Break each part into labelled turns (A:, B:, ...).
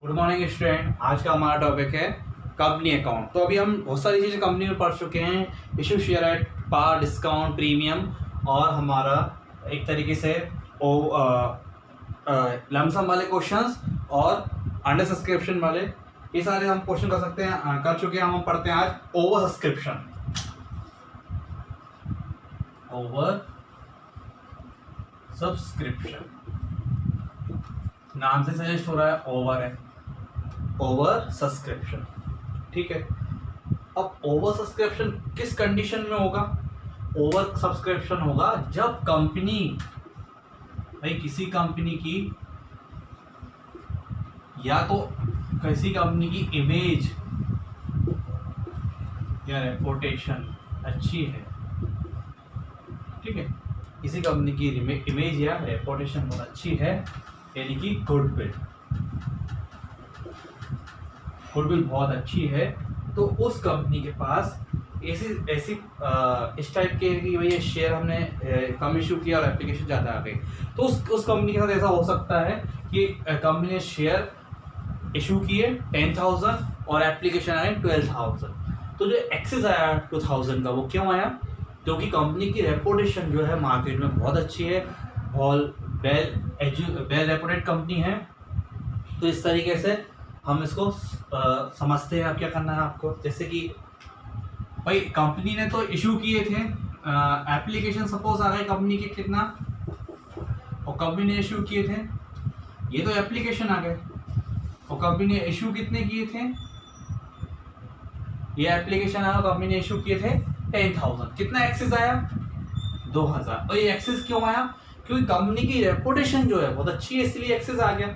A: Good morning student. आज का हमारा टॉपिक है कंपनी अकाउंट। तो अभी हम बहुत सारी चीज़ें कंपनी में पढ़ चुके हैं, issue share at par, discount, premium और हमारा एक तरीके से लमसम वाले क्वेश्चंस और अंडर सब्सक्रिप्शन वाले, ये सारे हम क्वेश्चन कर सकते हैं, कर चुके हैं। हम पढ़ते हैं आज ओवर सब्सक्रिप्शन। ओवर सब्सक्रिप्शन नाम से सजेस्ट हो रहा है, ओवर है, ओवर सब्सक्रिप्शन। ठीक है, अब ओवर सब्सक्रिप्शन किस कंडीशन में होगा? ओवर सब्सक्रिप्शन होगा जब कंपनी, भाई किसी कंपनी की या तो किसी कंपनी की इमेज या रेपुटेशन अच्छी है। ठीक है, किसी कंपनी की इमेज या रेपुटेशन बहुत अच्छी है, यानी कि गुडविल बहुत अच्छी है, तो उस कंपनी के पास ऐसी इस टाइप के कि भैया शेयर हमने कम इशू किया और एप्लीकेशन ज़्यादा आ गई, तो उस कंपनी के साथ ऐसा हो सकता है कि कंपनी ने शेयर इशू किए 10,000 और एप्लीकेशन आए 12,000। तो जो एक्सेस आया 2,000 का, वो क्यों आया? क्योंकि कंपनी की रेपुटेशन जो है मार्केट में बहुत अच्छी है, वेल रेपुटेड कंपनी है। तो इस तरीके से हम इसको समझते हैं। अब क्या करना है आपको, जैसे कि भाई कंपनी ने तो इशू किए थे एप्लीकेशन, सपोज आ गए कंपनी के कितना, और कंपनी ने इशू किए थे, ये तो एप्लीकेशन आ गए, और कंपनी ने इशू कितने किए थे, ये एप्लीकेशन आया, कंपनी ने इशू किए थे 10,000। कितना एक्सेस आया? 2,000। और ये एक्सेस क्यों आया? क्योंकि कंपनी की रेपुटेशन जो है बहुत अच्छी है, इसलिए एक्सेस आ गया,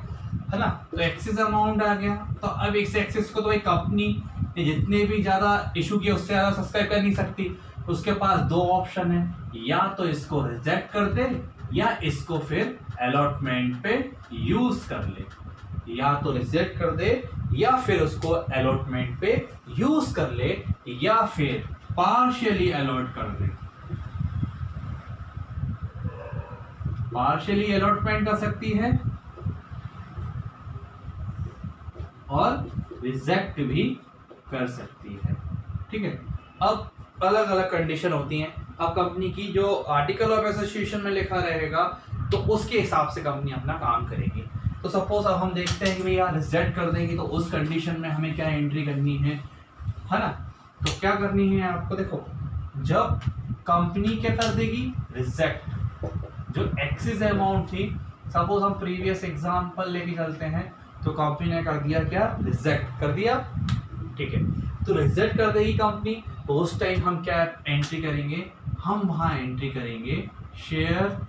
A: है ना। तो एक्सेस अमाउंट आ गया। तो अब इस एक्सेस को तो भाई कंपनी ने जितने भी ज्यादा इशू किए उससे ज्यादा सब्सक्राइब कर नहीं सकती। उसके पास दो ऑप्शन है, या तो इसको रिजेक्ट कर दे या इसको फिर अलॉटमेंट पे यूज कर ले। या तो रिजेक्ट कर दे या फिर उसको अलॉटमेंट पे यूज कर ले, या फिर पार्शियली अलॉट कर दे। पार्शियली अलॉटमेंट कर सकती है और रिजेक्ट भी कर सकती है। ठीक है, अब अलग अलग कंडीशन होती हैं। अब कंपनी की जो आर्टिकल ऑफ एसोसिएशन में लिखा रहेगा तो उसके हिसाब से कंपनी अपना काम करेगी। तो सपोज अब हम देखते हैं कि भैया रिजेक्ट कर देंगे, तो उस कंडीशन में हमें क्या एंट्री करनी है ना। तो क्या करनी है आपको, देखो, जब कंपनी क्या कर देगी, रिजेक्ट, जो एक्सेस अमाउंट थी, सपोज हम प्रीवियस एग्जांपल लेके चलते हैं, तो कंपनी ने कर दिया क्या, रिजेक्ट कर दिया। ठीक है, तो रिजेक्ट कर देगी कंपनी, तो उस टाइम हम क्या एंट्री करेंगे, हम वहां एंट्री करेंगे share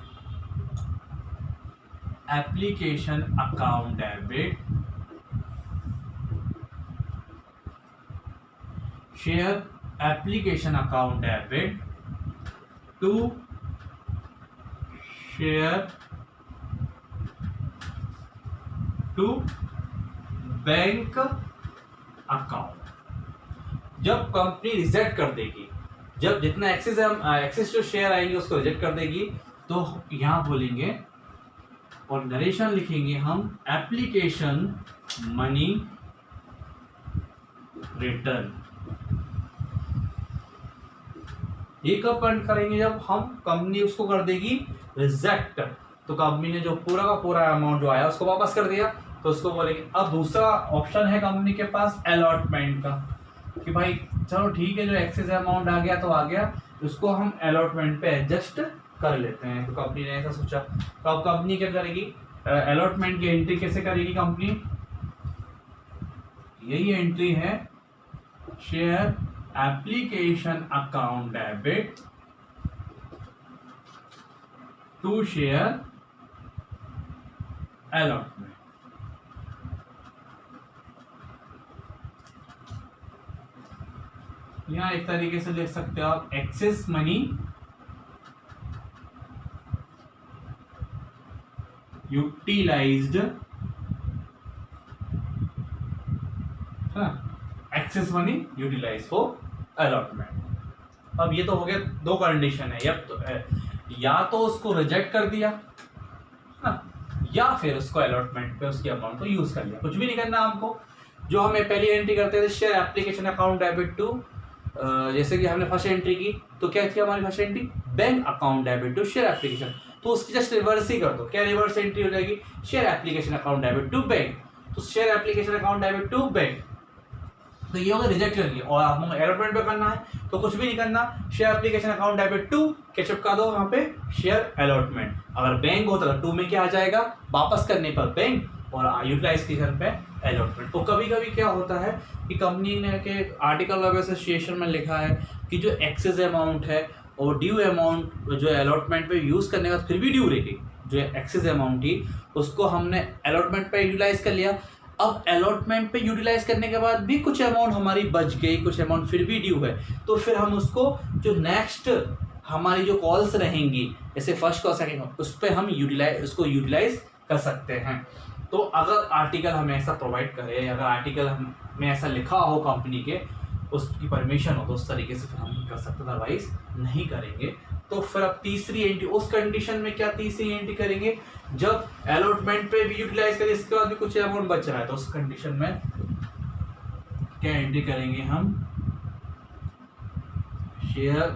A: application account debit, share application account debit to share to bank account. जब कंपनी रिजेक्ट कर देगी, जब जितना एक्सेस जो शेयर आएंगे उसको रिजेक्ट कर देगी, तो यहां बोलेंगे और नरेशन लिखेंगे हम, एप्लीकेशन मनी रिटर्न। ये कब अर्न करेंगे, जब हम कंपनी उसको कर देगी रिजेक्ट, तो कंपनी ने जो पूरा का पूरा अमाउंट जो आया उसको वापस कर दिया, तो उसको बोलेंगे। अब दूसरा ऑप्शन है कंपनी के पास अलॉटमेंट का, कि भाई चलो ठीक है, जो एक्सेस अमाउंट आ गया तो आ गया, उसको हम अलॉटमेंट पे एडजस्ट कर लेते हैं। तो कंपनी ने ऐसा सोचा, तो अब कंपनी क्या करेगी, अलॉटमेंट की एंट्री कैसे करेगी कंपनी, यही एंट्री है, share application account debit to share allotment. यहां एक तरीके से लिख सकते हो आप, excess money utilized, excess money utilize for allotment. अब ये तो हो गया, दो कंडीशन है, या तो उसको रिजेक्ट कर दिया, या फिर उसको अलॉटमेंट पे उसकी अमाउंट को यूज कर लिया। कुछ भी नहीं करना हमको। जो हमें पहली एंट्री करते थे share application account debit to, जैसे कि हमने फर्स्ट एंट्री की तो क्या थी हमारी first entry, bank account debit to share application, तो उसकी जस्ट रिवर्स ही कर दो। क्या रिवर्स एंट्री हो जाएगी, share application account debit to bank, तो share application account debit to bank, तो ये होगा रिजेक्ट कर लिया। और आपको अलॉटमेंट पे करना है तो कुछ भी नहीं करना, share application account debit to के चिपका दो वहां पे शेयर अलॉटमेंट। अगर बैंक होता तो टू में क्या आ जाएगा, वापस करने पर बैंक और यूटिलाइजेशन पे अलॉटमेंट। तो कभी कभी क्या होता है कि कंपनी ने के आर्टिकल ऑफ एसोसिएशन में लिखा है कि जो एक्सेस अमाउंट है और ड्यू अमाउंट जो अलॉटमेंट पे यूज करने का फिर भी ड्यू रहेगी, जो एक्सेस अमाउंट थी उसको हमने अलॉटमेंट पे यूटिलाइज कर लिया। अब अलॉटमेंट पे यूटिलाइज करने के बाद भी कुछ अमाउंट हमारी बच गई, कुछ अमाउंट फिर भी ड्यू है, तो फिर हम उसको जो नेक्स्ट हमारी जो कॉल्स रहेंगी जैसे फर्स्ट कॉल सेकंड कॉल उस पर हम उसको यूटिलाइज कर सकते हैं। तो अगर आर्टिकल हमें ऐसा प्रोवाइड करे, अगर आर्टिकल में ऐसा लिखा हो कंपनी के, उसकी परमिशन हो तो उस तरीके से फिर हम कर सकते हैं, अदरवाइज नहीं करेंगे। तो फिर अब तीसरी एंट्री उस कंडीशन में क्या तीसरी एंट्री करेंगे जब अलॉटमेंट पे भी यूटिलाइज करें, इसके बाद भी कुछ अमाउंट बच रहा है तो उस कंडीशन में क्या एंट्री करेंगे हम, share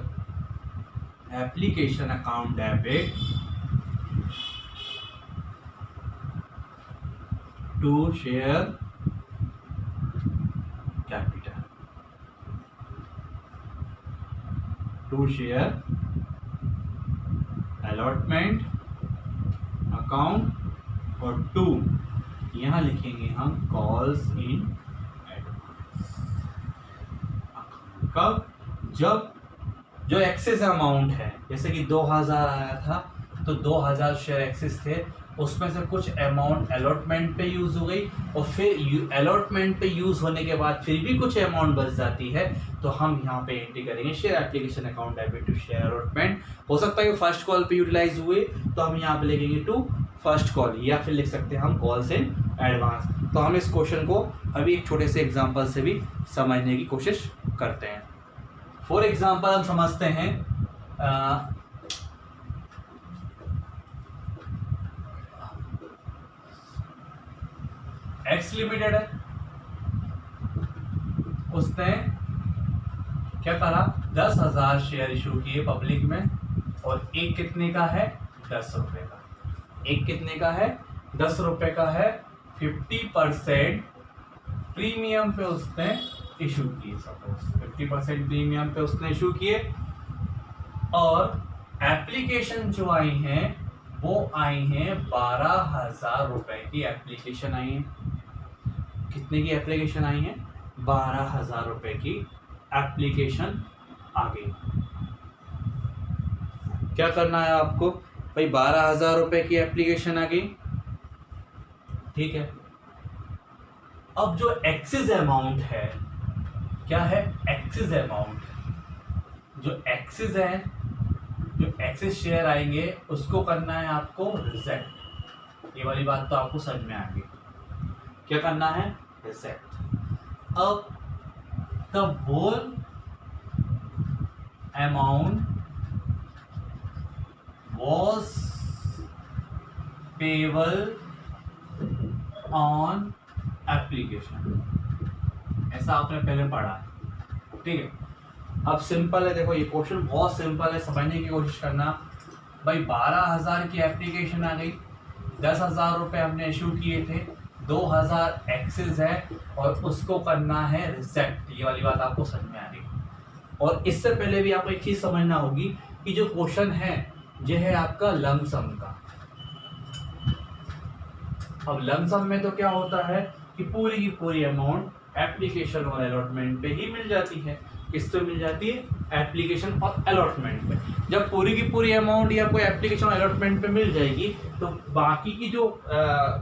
A: application account debit to share capital, to share allotment account और टू यहां लिखेंगे हम कॉल्स इन एडवांस। कब, जब जो एक्सेस अमाउंट है जैसे कि 2000 आया था तो 2000 शेयर एक्सेस थे, उसमें से कुछ अमाउंट अलॉटमेंट पे यूज हो गई और फिर अलॉटमेंट पे यूज होने के बाद फिर भी कुछ अमाउंट बच जाती है तो हम यहाँ पे एंट्री करेंगे share application account debit to share allotment. हो सकता है कि फर्स्ट कॉल पे यूटिलाइज हुए तो हम यहाँ पे लिखेंगे टू फर्स्ट कॉल, या फिर लिख सकते हैं हम कॉल्स इन एडवांस। तो हम इस क्वेश्चन को अभी एक छोटे से एग्जाम्पल से भी समझने की कोशिश करते हैं। फॉर एग्जाम्पल हम समझते हैं एक्स लिमिटेड है, उसने क्या करा 10,000 शेयर इशू किए पब्लिक में और एक कितने का है 10 रुपए का, एक कितने का है 10 रुपए का है, 50% प्रीमियम पे उसने इशू किए, सपोज 50% प्रीमियम पे उसने इशू किए और एप्लीकेशन जो आई हैं वो आई हैं 12,000 रुपए की एप्लीकेशन आई है। कितने की एप्लीकेशन आई है, 12,000 रुपए की एप्लीकेशन आ गई। क्या करना है आपको भाई, 12,000 रुपए की एप्लीकेशन आ गई, ठीक है। अब जो एक्सेस अमाउंट है क्या है, एक्सेस अमाउंट, जो एक्सेस है, जो एक्सेस शेयर आएंगे उसको करना है आपको रिजेक्ट। ये वाली बात तो आपको समझ में आ गई, क्या करना है रिजेक्ट। अब the whole amount was payable on application, ऐसा आपने पहले पढ़ा है, ठीक है। अब सिंपल है, देखो ये क्वेश्चन बहुत सिंपल है, समझने की कोशिश करना। भाई 12,000 की एप्लीकेशन आ गई, 10,000 रुपये हमने इशू किए थे, 2,000 एक्सेस है और उसको करना है रिजेक्ट। ये वाली बात आपको समझ में आ रही है। और इससे पहले भी आपको एक चीज समझना होगी कि जो क्वेश्चन है ये है आपका लमसम का। अब लमसम में तो क्या होता है कि पूरी की पूरी अमाउंट एप्लीकेशन और अलॉटमेंट पे ही मिल जाती है। किस पे मिल जाती है, एप्लीकेशन और अलॉटमेंट पे। जब पूरी की पूरी अमाउंट या कोई एप्लीकेशन और अलॉटमेंट पे मिल जाएगी तो बाकी की जो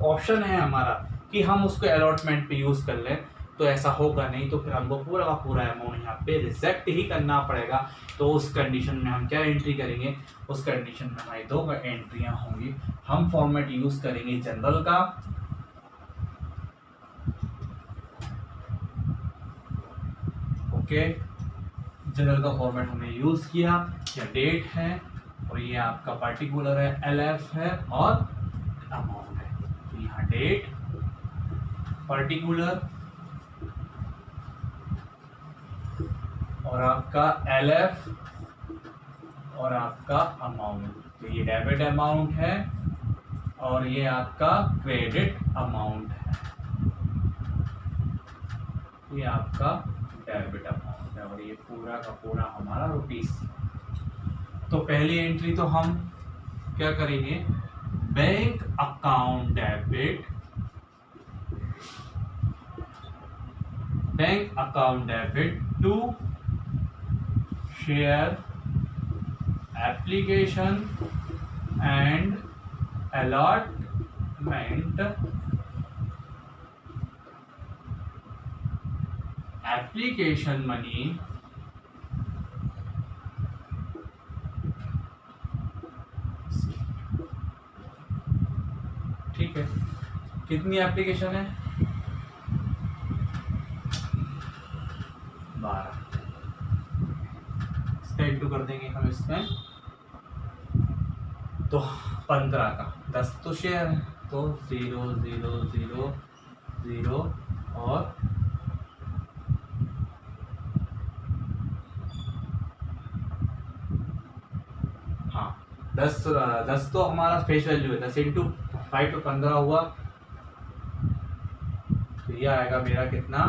A: ऑप्शन है हमारा कि हम उसको अलॉटमेंट पे यूज कर लें, तो ऐसा होगा नहीं, तो फिर हमको पूरा का पूरा अमाउंट यहाँ पे रिजेक्ट ही करना पड़ेगा। तो उस कंडीशन में हम क्या एंट्री करेंगे, उस कंडीशन में हमारी दो एंट्रियां होंगी। हम फॉर्मेट यूज करेंगे जनरल का, ओके, जनरल का फॉर्मेट हमने यूज किया, या डेट है और ये आपका पर्टिकुलर है, LF है और अमाउंट है। डेट पर्टिकुलर और आपका LF और आपका अमाउंट। तो ये डेबिट अमाउंट है और ये आपका क्रेडिट अमाउंट है, ये आपका डेबिट अमाउंट है और ये पूरा का पूरा हमारा रुपीस। तो पहली एंट्री तो हम क्या करेंगे, bank account debit, bank account debit to share application and allotment application money ठीक है। कितनी एप्लीकेशन है, 12। इसका इंटू कर देंगे हम इसमें, तो 15 का 10 तो शेयर है, तो 0 0 0 0 और हाँ 10 तो हमारा फेस वैल्यू है, 10 इंटू 5 तो 15 हुआ। तो ये आएगा मेरा कितना,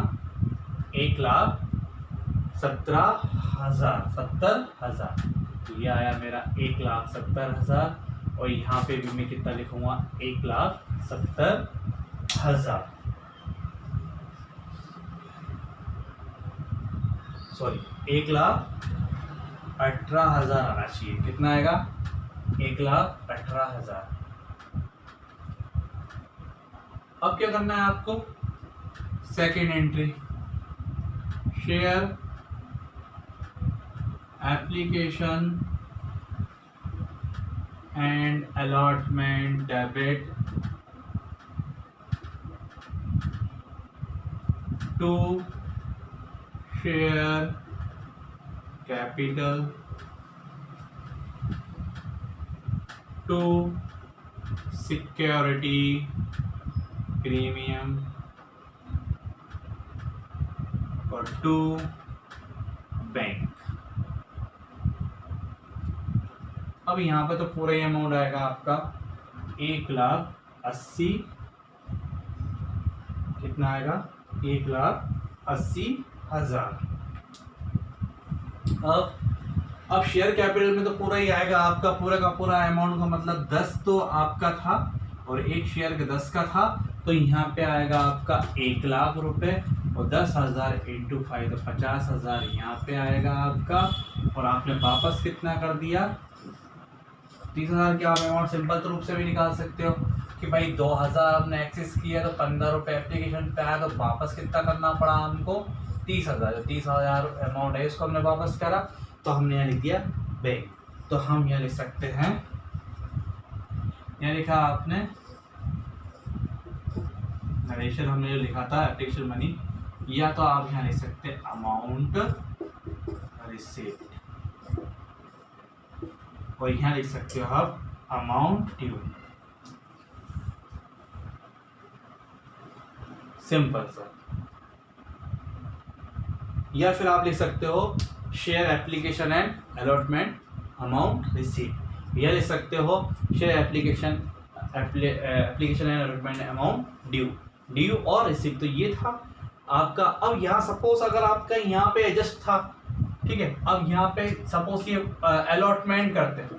A: 1,17,000। तो ये आया मेरा 1,70,000 और यहाँ पे भी मैं कितना लिखूंगा, 1,70,000, सॉरी 1,18,000 आना चाहिए। कितना आएगा, 1,18,000। अब क्या करना है आपको, second entry, share application and allotment debit to share capital to security premium और टू बैंक। अब यहाँ पे तो पूरा ही अमाउंट आएगा आपका 1,80,000। कितना आएगा, 1,80,000। अब शेयर कैपिटल में तो पूरा ही आएगा आपका, पूरा का पूरा अमाउंट का मतलब 10 तो आपका था और एक शेयर का 10 का था, तो यहाँ पे आएगा आपका 1,00,000 रुपए और 10,000 इंटू 5 तो 50,000 यहाँ पे आएगा आपका। और आपने वापस कितना कर दिया, 30,000 की आप अमाउंट सिंपल रूप से भी निकाल सकते हो कि भाई 2,000 आपने एक्सेस किया तो 15 रुपये एप्लीकेशन पे आया, तो वापस कितना करना पड़ा हमको, 30,000। 30,000 अमाउंट है, इसको हमने वापस करा तो हमने यहाँ लिख दिया बैंक। तो हम यहाँ लिख सकते हैं, यहाँ लिखा आपने नरेशन, हमने जो लिखा था एप्लीकेशन मनी, या तो आप यहाँ लिख सकते हैं अमाउंट रिसीव्ड और यहाँ लिख सकते हो आप अमाउंट ड्यू। सिंपल सा। या फिर आप लिख सकते हो share application and allotment amount receive, या लिख सकते हो share application and allotment amount due और रिसीव। तो ये था आपका। अब यहाँ सपोज अगर आपका यहाँ पे एडजस्ट था, ठीक है, अब यहाँ पे सपोज ये अलॉटमेंट करते हैं,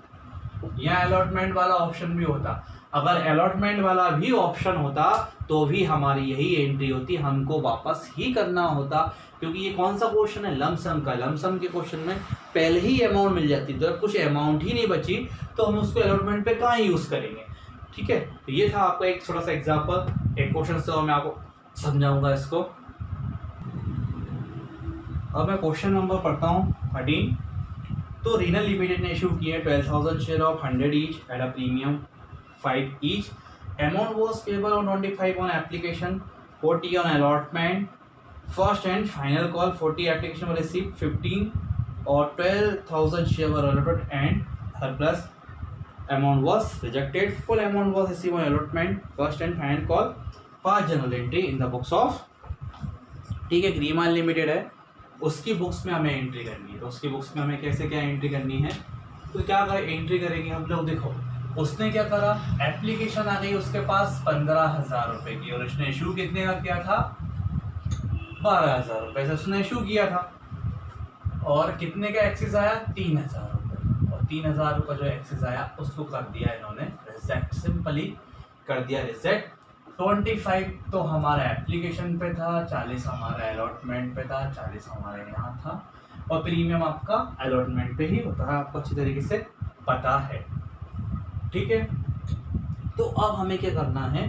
A: यहाँ अलॉटमेंट वाला ऑप्शन भी होता, अगर अलॉटमेंट वाला भी ऑप्शन होता तो भी हमारी यही एंट्री होती, हमको वापस ही करना होता, क्योंकि ये कौन सा क्वेश्चन है, लमसम का। लमसम के क्वेश्चन में पहले ही अमाउंट मिल जाती, तो जब कुछ अमाउंट ही नहीं बची तो हम उसको अलॉटमेंट पे कहाँ यूज़ करेंगे। ठीक है, तो ये था आपका एक छोटा सा एग्जाम्पल, एक क्वेश्चन से मैं आपको समझाऊंगा इसको। अब मैं क्वेश्चन नंबर पढ़ता हूँ 13। तो रीनल लिमिटेड ने इशू किए 12,000 share of 100 each at a premium 5 each. Amount was payable on 25 on application, 40 on allotment, first and final call, 40 application were received, 15 और 12,000 share were allotted and plus amount was rejected, full amount was received on allotment, first and final call, fast journal entry in the books of, ठीक है, ग्रीमान limited है, उसकी books में हमें entry करनी है। तो उसकी बुक्स में हमें कैसे क्या एंट्री करनी है, तो क्या करें, एंट्री करेंगे हम लोग। देखो उसने क्या करा, एप्लीकेशन आ गई उसके पास 15,000 रुपए की, और उसने इशू कितने का किया था, 12,000 रुपए से उसने इशू किया था, और कितने का एक्सेस आया, 3,000 रुपए, और 3,000 रुपए जो एक्सेस आया उसको कर दिया इन्होंने रिजेक्ट, सिंपली कर दिया रिजेक्ट। 25 तो हमारा एप्लीकेशन पे था, 40 हमारा अलॉटमेंट पे था, 40 हमारे यहाँ था, और प्रीमियम आपका अलॉटमेंट पे ही होता है, आपको अच्छी तरीके से पता है, ठीक है। तो अब हमें क्या करना है,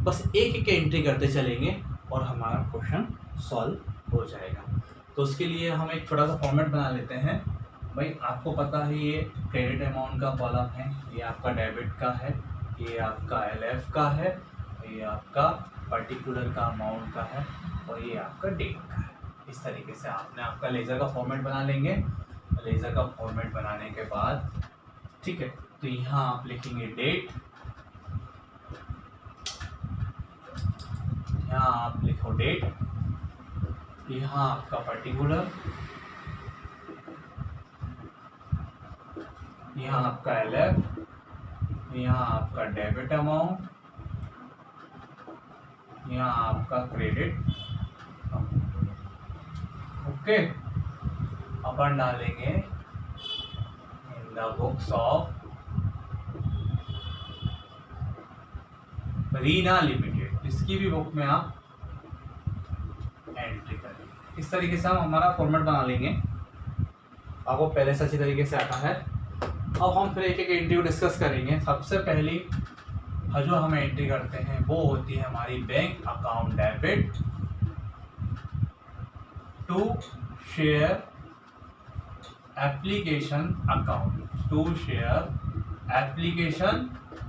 A: बस एक एक एंट्री करते चलेंगे और हमारा क्वेश्चन सॉल्व हो जाएगा। तो उसके लिए हम एक छोटा सा फॉर्मेट बना लेते हैं। भाई आपको पता है ये क्रेडिट अमाउंट का कॉलम है, ये आपका डेबिट का है, ये आपका LF का है, ये आपका पर्टिकुलर का अमाउंट का है, और ये आपका डेट का है। इस तरीके से आपने आपका लेज़र का फॉर्मेट बना लेंगे। लेज़र का फॉर्मेट बनाने के बाद, ठीक है, तो यहाँ आप लिखेंगे डेट, यहाँ आप लिखो डेट, यहाँ आपका पर्टिकुलर, यहाँ आपका LF, यहाँ आपका डेबिट अमाउंट, यहाँ आपका क्रेडिट। ओके, अपन डालेंगे in the books of Reena limited, इसकी भी बुक में आप एंट्री करेंगे। इस तरीके से हम हमारा फॉर्मेट बना लेंगे, आपको पहले से अच्छी तरीके से आता है। अब हम फिर एक एक एंट्री को डिस्कस करेंगे। सबसे पहली जो हम एंट्री करते हैं वो होती है हमारी bank account debit to share application account, to share application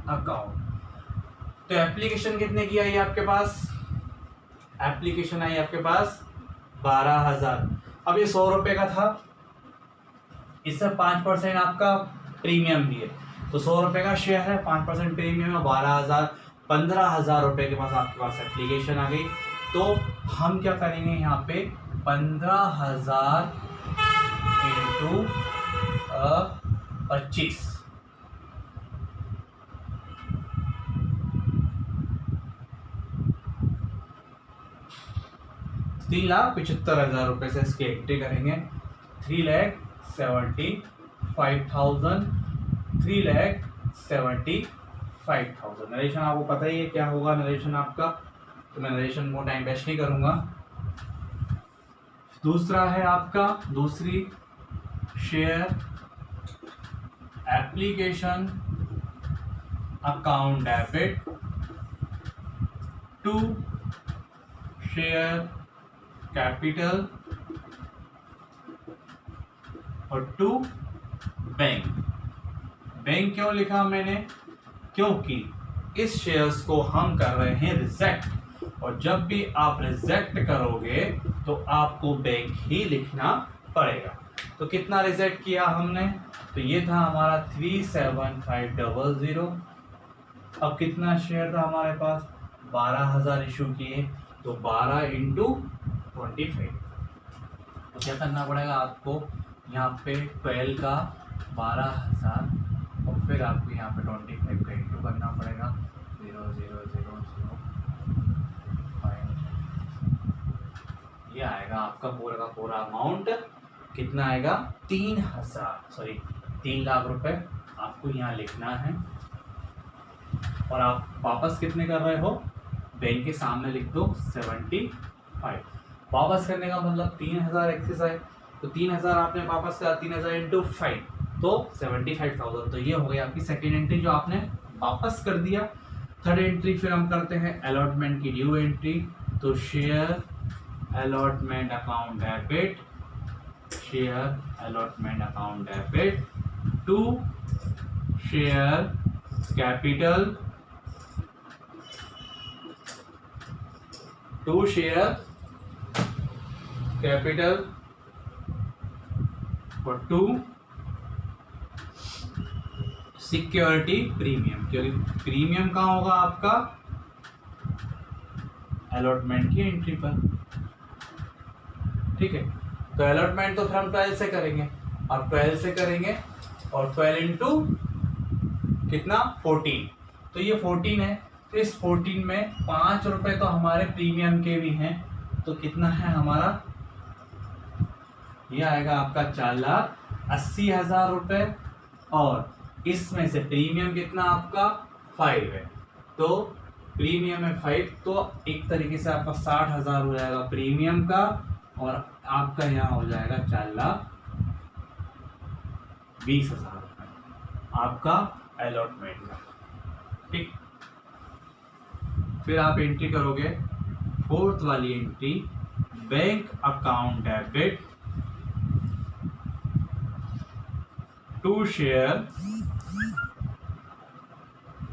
A: account. तो एप्लीकेशन कितने की आई आपके पास, एप्लीकेशन आई आपके पास 12,000। अब ये 100 रुपए का था, इससे 5% आपका प्रीमियम भी है, तो 100 रुपए का शेयर है, 5% प्रीमियम है, 12,000, 15,000 रुपए के पास आपके पास एप्लीकेशन आ गई। तो हम क्या करेंगे यहाँ पे, 15,000 इंटू 25, ₹3,75,000 रुपए से इसकी एंट्री करेंगे। 3,75,000, 3,75,000। नरेशन आपको पता ही है क्या होगा नरेशन आपका, तो मैं नरेशन को टाइम वेस्ट नहीं करूंगा। दूसरा है आपका, दूसरी share application account debit to share capital और टू बैंक। बैंक क्यों लिखा मैंने, क्योंकि इस शेयर्स को हम कर रहे हैं रिजेक्ट, और जब भी आप रिजेक्ट करोगे तो आपको बैंक ही लिखना पड़ेगा। तो कितना रिजेक्ट किया हमने, तो ये था हमारा 37500। अब कितना शेयर था हमारे पास, 12,000 इशू किए, तो 12 इंटू 25। तो क्या करना पड़ेगा आपको, यहाँ पे 12 का 12,000, और फिर आपको यहाँ पे 25 का इंटू करना पड़ेगा, 0,000,005। ये आएगा आपका पूरा का पूरा अमाउंट, कितना आएगा, 3 लाख रुपए आपको यहाँ लिखना है। और आप वापस कितने कर रहे हो, बैंक के सामने लिख दो 75। वापस करने का मतलब 3,000 एक्सेस आए, तो 3,000 आपने वापस करा, 3,000 इंटू 5 तो 75,000। तो ये हो गई आपकी सेकेंड एंट्री जो आपने वापस कर दिया। थर्ड एंट्री फिर हम करते हैं अलॉटमेंट की ड्यू एंट्री। तो share allotment account debit, share allotment account debit to share capital, to share capital और टू सिक्योरिटी प्रीमियम, क्योंकि प्रीमियम कहाँ होगा आपका अलॉटमेंट की एंट्री पर। ठीक है, तो अलॉटमेंट तो फिर हम 12 से करेंगे, अब 12 से करेंगे और 12 इंटू कितना 14, तो ये 14 है। तो इस 14 में 5 रुपए तो हमारे प्रीमियम के भी हैं, तो कितना है हमारा, ये आएगा आपका 4,80,000 रुपए, और इसमें से प्रीमियम कितना आपका 5 है, तो प्रीमियम है 5, तो एक तरीके से आपका 60,000 हो जाएगा प्रीमियम का, और आपका यहाँ हो जाएगा 4,20,000 रुपए आपका अलॉटमेंट का। ठीक, फिर आप एंट्री करोगे, फोर्थ वाली entry, bank account debit to share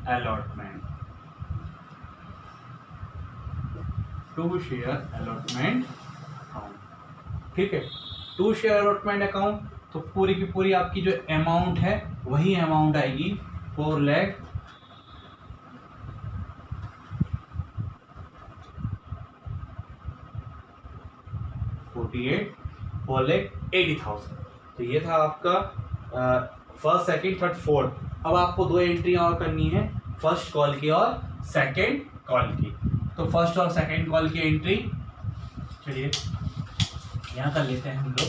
A: allotment, to share allotment account. ठीक है, टू शेयर अलॉटमेंट अकाउंट, तो पूरी की पूरी आपकी जो अमाउंट है वही अमाउंट आएगी 4,80,000। तो ये था आपका फर्स्ट, सेकंड, थर्ड, फोर्थ। अब आपको दो एंट्री और करनी है, फर्स्ट कॉल की और सेकंड कॉल की। तो फर्स्ट और सेकंड कॉल की एंट्री, चलिए यहाँ कर लेते हैं हम लोग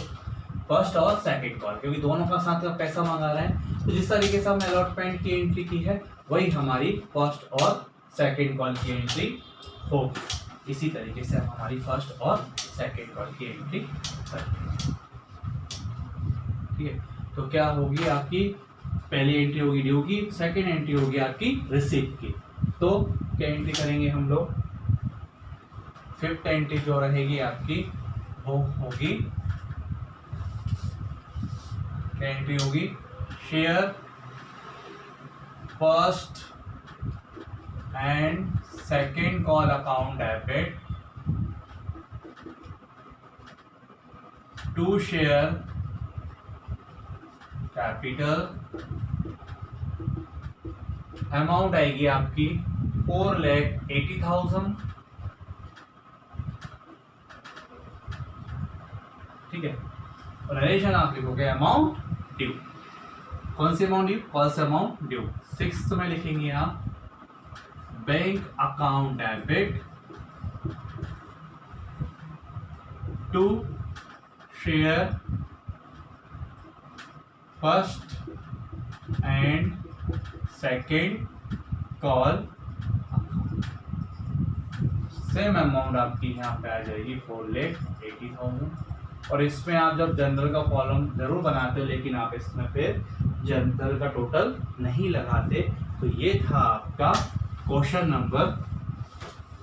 A: फर्स्ट और सेकंड कॉल, क्योंकि दोनों का साथ का पैसा मंगा रहे हैं। तो जिस तरीके से हमने अलॉटमेंट की एंट्री की है वही हमारी फर्स्ट और सेकंड कॉल की एंट्री होगी। इसी तरीके से हम हमारी फर्स्ट और सेकंड कॉल की एंट्री करते हैं। ठीक है, तो क्या होगी आपकी पहली एंट्री होगी ड्यू की, सेकंड एंट्री होगी आपकी रिसीट की। तो क्या एंट्री करेंगे हम लोग, फिफ्थ एंट्री जो रहेगी आपकी वो होगी, क्या एंट्री होगी, share first and second call account debit to share capital, amount आएगी आपकी 4,80,000। ठीक है, और रिलेशन आप लिखोगे अमाउंट ड्यू, कौन सी amount due, first amount due. Sixth में लिखेंगे आप bank account debit to share first and second call, same amount आपकी यहाँ पे आ जाएगी 4,80,000। और इसमें आप जब जनरल का कॉलम जरूर बनाते हो, लेकिन आप इसमें फिर जनरल का टोटल नहीं लगाते। तो ये था आपका क्वेश्चन नंबर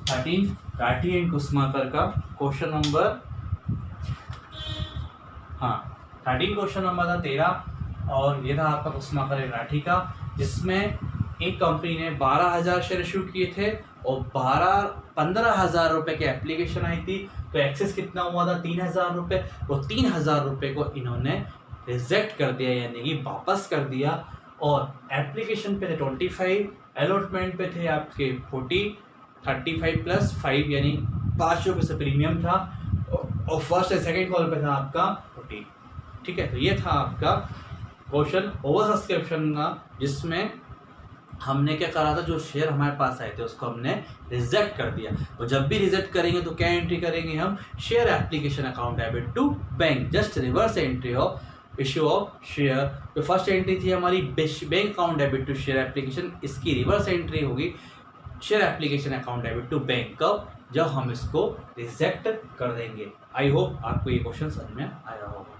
A: 13 राठी एंड कुसमाकर का क्वेश्चन नंबर, हाँ 13 क्वेश्चन नंबर था 13, और ये था आपका कुसमाकर एंड राठी का, जिसमें एक कंपनी ने 12,000 शेयर इशू किए थे और 15,000 रुपए की एप्लीकेशन आई थी। तो एक्सेस कितना हुआ था 3,000 रुपये, वो 3,000 रुपये को इन्होंने रिजेक्ट कर दिया, यानी कि वापस कर दिया। और एप्लीकेशन पे थे 25, अलॉटमेंट पे थे आपके 40, 35 प्लस 5 यानी 5 रुपये से प्रीमियम था, और फर्स्ट एंड सेकेंड कॉल पे था आपका 40। ठीक है, तो ये था आपका क्वेश्चन ओवर सब्सक्रिप्शन का, जिसमें हमने क्या करा था, जो शेयर हमारे पास आए थे उसको हमने रिजेक्ट कर दिया। और जब भी रिजेक्ट करेंगे तो क्या एंट्री करेंगे हम, share application account debit to bank, just reverse entry of issue of share. तो फर्स्ट एंट्री थी हमारी bank account debit to share application, इसकी रिवर्स एंट्री होगी share application account debit to bank, कब, जब हम इसको रिजेक्ट कर देंगे। आई होप आपको ये क्वेश्चन समझ में आया होगा।